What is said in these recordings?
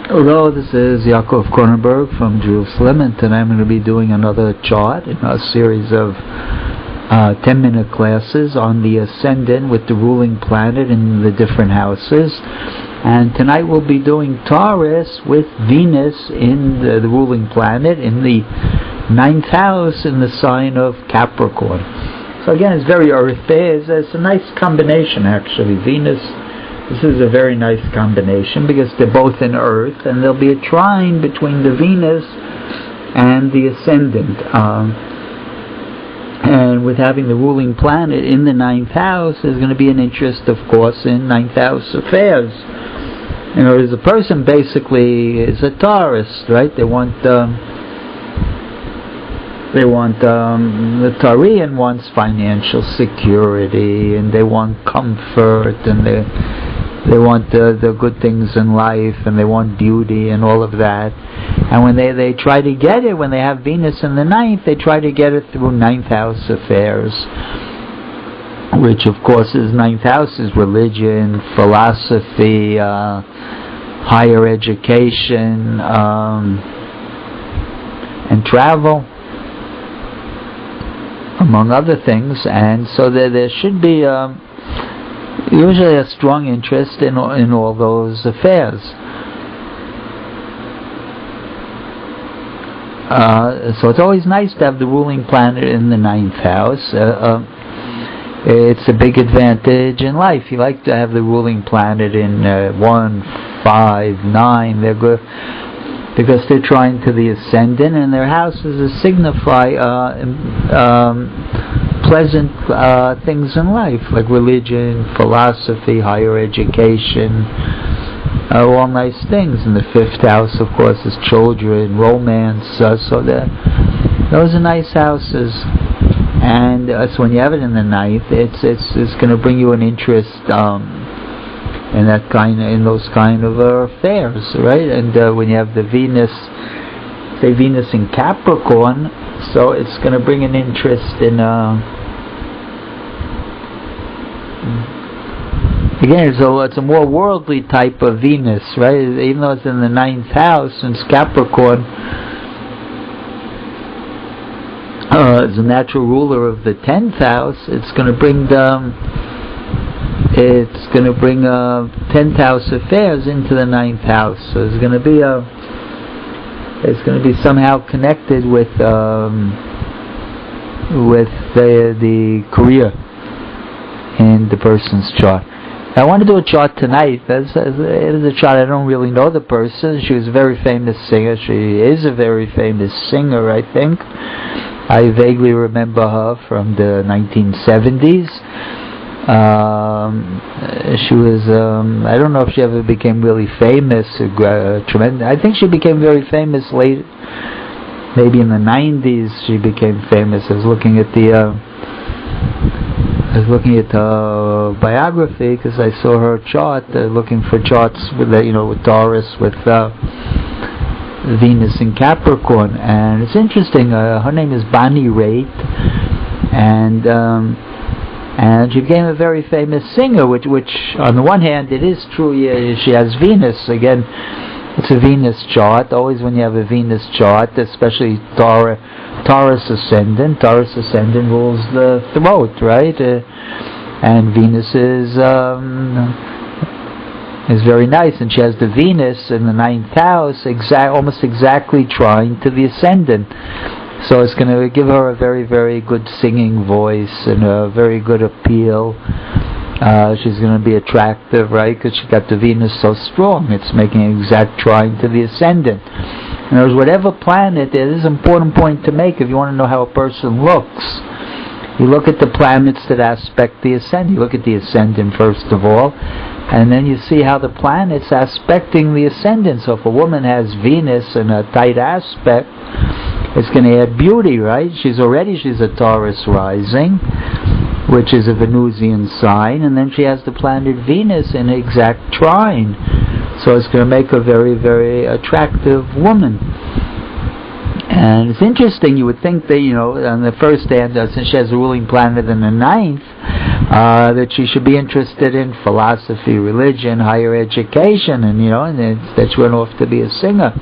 Hello, this is Yaakov Kronenberg from Jerusalem, and tonight I'm going to be doing another chart in a series of 10-minute classes on the ascendant with the ruling planet in the different houses. And tonight we'll be doing tauras with Venus in the ruling planet in the 9th house in the sign of Capricorn. So again, it's very earthy. It's a nice combination, actually. Venus, this is a very nice combination because they're both in Earth, and there'll be a trine between the Venus and the ascendant. And with having the ruling planet in the 9th house, there's going to be an interest, of course, in 9th house affairs. You know, as a person basically is a tauras, right? They want the Taurean wants financial security, and they want comfort, and they want the good things in life, and they want beauty and all of that. And when they try to get it, when they have Venus in the 9th, they try to get it through 9th house affairs, which of course is 9th house is religion, philosophy, higher education, and travel, among other things. And so there should be usually a strong interest in all those affairs. So it's always nice to have the ruling planet in the 9th house. It's a big advantage in life. You like to have the ruling planet in 1, 5, 9. They're good because they're trying to the ascendant, and their houses signify pleasant things in life, like religion, philosophy, higher education, all nice things. And the 5th house, of course, is children, romance, so those are nice houses. And so when you have it in the 9th, it's going to bring you an interest in those kind of affairs, right? And when you have the Venus, say Venus in Capricorn, so it's going to bring an interest in again, it's a more worldly type of Venus, right? Even though it's in the 9th house, and it's Capricorn, as a natural ruler of the 10th house, it's going to bring 10th house affairs into the 9th house. So it's going to be somehow connected with the career in the person's chart. I want to do a chart tonight. It is a chart. I don't really know the person. She was a very famous singer. She is a very famous singer, I think. I vaguely remember her from the 1970s. She was, I don't know if she ever became really famous. I think she became very famous late, maybe in the 90s she became famous. I was looking at her biography because I saw her chart, looking for charts with with Taurus, with Venus in Capricorn. And it's interesting, her name is Bonnie Raitt, and she became a very famous singer, which on the one hand it is true, she has Venus. Again, it's a Venus chart. Always when you have a Venus chart, especially Taurus ascendant rules the throat, right? And Venus is very nice, and she has the Venus in the 9th house, almost exactly trying to the ascendant. So it's going to give her a very, very good singing voice and a very good appeal. She's going to be attractive, right? Because she got the Venus so strong. It's making an exact trine to the ascendant. In other words, whatever planet, it is an important point to make if you want to know how a person looks. You look at the planets that aspect the ascendant. You look at the ascendant first of all, and then you see how the planets aspecting the ascendant. So if a woman has Venus in a tight aspect, it's going to add beauty, right? She's a Taurus rising, which is a Venusian sign, and then she has the planet Venus in exact trine. So it's going to make a very, very attractive woman. And it's interesting, you would think that, on the first stand, since she has a ruling planet in the ninth, that she should be interested in philosophy, religion, higher education, and that she went off to be a singer.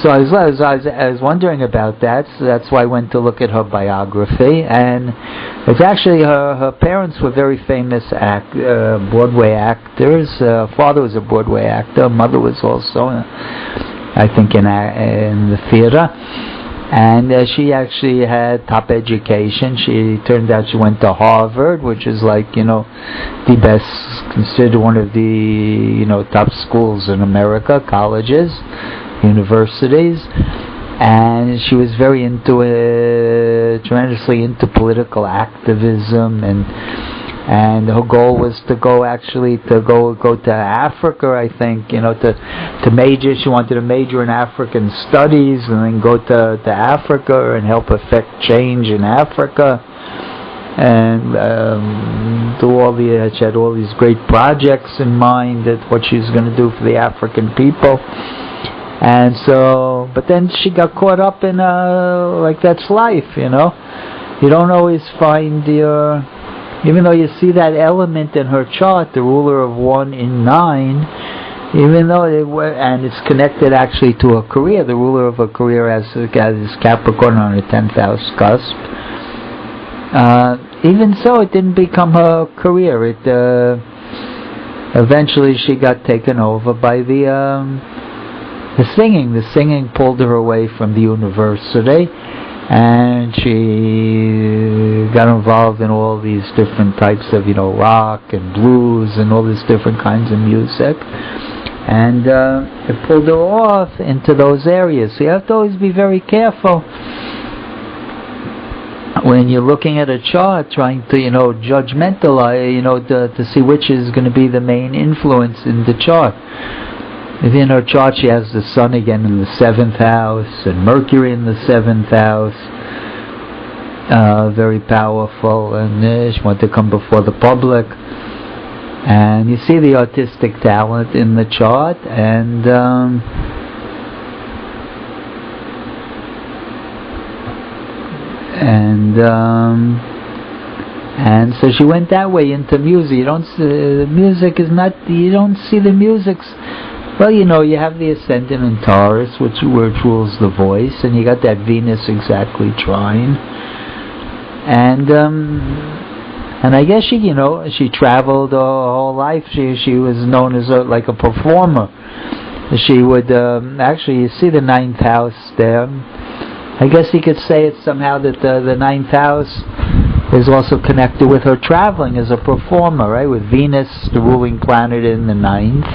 So I was wondering about that, so that's why I went to look at her biography, and it's actually her parents were very famous Broadway actors. Father was a Broadway actor, mother was also, I think, in the theater. And she actually had top education. Turned out she went to Harvard, which is like, the best, considered one of the, top schools in America, colleges, universities. And she was very tremendously into political activism, and her goal was to go to Africa, I think, to major. She wanted to major in African studies and then go to Africa and help affect change in Africa, and she had all these great projects in mind, that what she was going to do for the African people. And so, but then she got caught up in that's life, You don't always find even though you see that element in her chart, the ruler of 1 in 9, even though and it's connected actually to her career, the ruler of her career as Capricorn on her 10th house cusp. Even so, it didn't become her career. It eventually she got taken over by the singing. The singing pulled her away from the university, and she got involved in all these different types of, rock and blues and all these different kinds of music, and it pulled her off into those areas. So you have to always be very careful when you're looking at a chart, trying to, judgmentalize, to see which is going to be the main influence in the chart. If in her chart she has the Sun again in the 7th house and Mercury in the 7th house, very powerful, and she wanted to come before the public. And you see the artistic talent in the chart, and so she went that way into music. You don't see the music's. Well, you have the ascendant in Tauras, which rules the voice, and you got that Venus exactly trine. And I guess she traveled her whole life. She was known as a performer. She would actually, you see the 9th house there. I guess you could say it somehow that the 9th house is also connected with her traveling as a performer, right? With Venus, the ruling planet, in the 9th.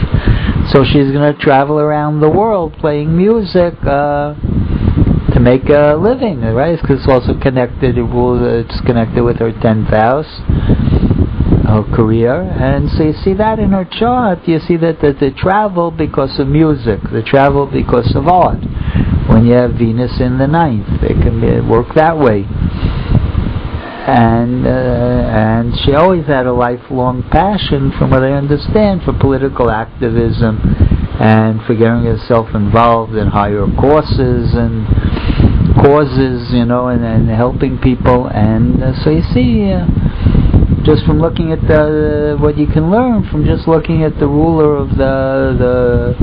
So she's going to travel around the world playing music to make a living, right? Because it's also connected. It's connected with her 10th house, her career, and so you see that in her chart. You see that they travel because of music, they travel because of art. When you have Venus in the 9th, it can work that way. And she always had a lifelong passion, from what I understand, for political activism and for getting herself involved in higher courses and causes, and helping people. And so you see, just from looking at what you can learn from just looking at the ruler of the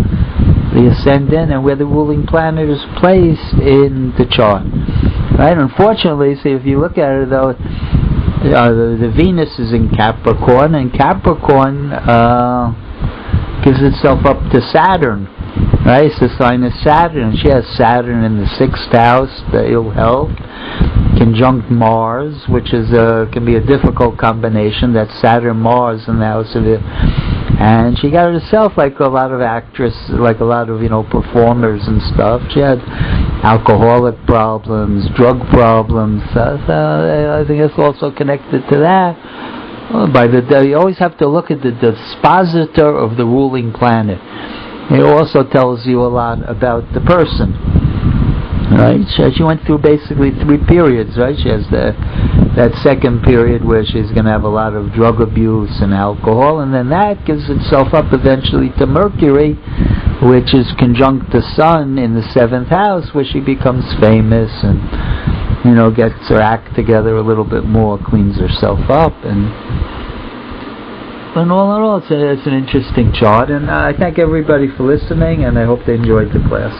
ascendant and where the ruling planet is placed in the chart. Right? Unfortunately, see, if you look at it though, the Venus is in Capricorn, and Capricorn gives itself up to Saturn. Right? It's the sign of Saturn. She has Saturn in the 6th house, the ill health, conjunct Mars, which is can be a difficult combination. That's Saturn Mars in the house of it. And she got herself like a lot of actresses, like a lot of performers and stuff. She had alcoholic problems, drug problems. So I think it's also connected to that. You always have to look at the dispositor of the ruling planet. It also tells you a lot about the person. Right? She went through basically 3 periods, right? She has that second period where she's going to have a lot of drug abuse and alcohol, and then that gives itself up eventually to Mercury, which is conjunct the sun in the 7th house, where she becomes famous and, you know, gets her act together a little bit more, cleans herself up, and all in all, it's an interesting chart. And I thank everybody for listening, and I hope they enjoyed the class.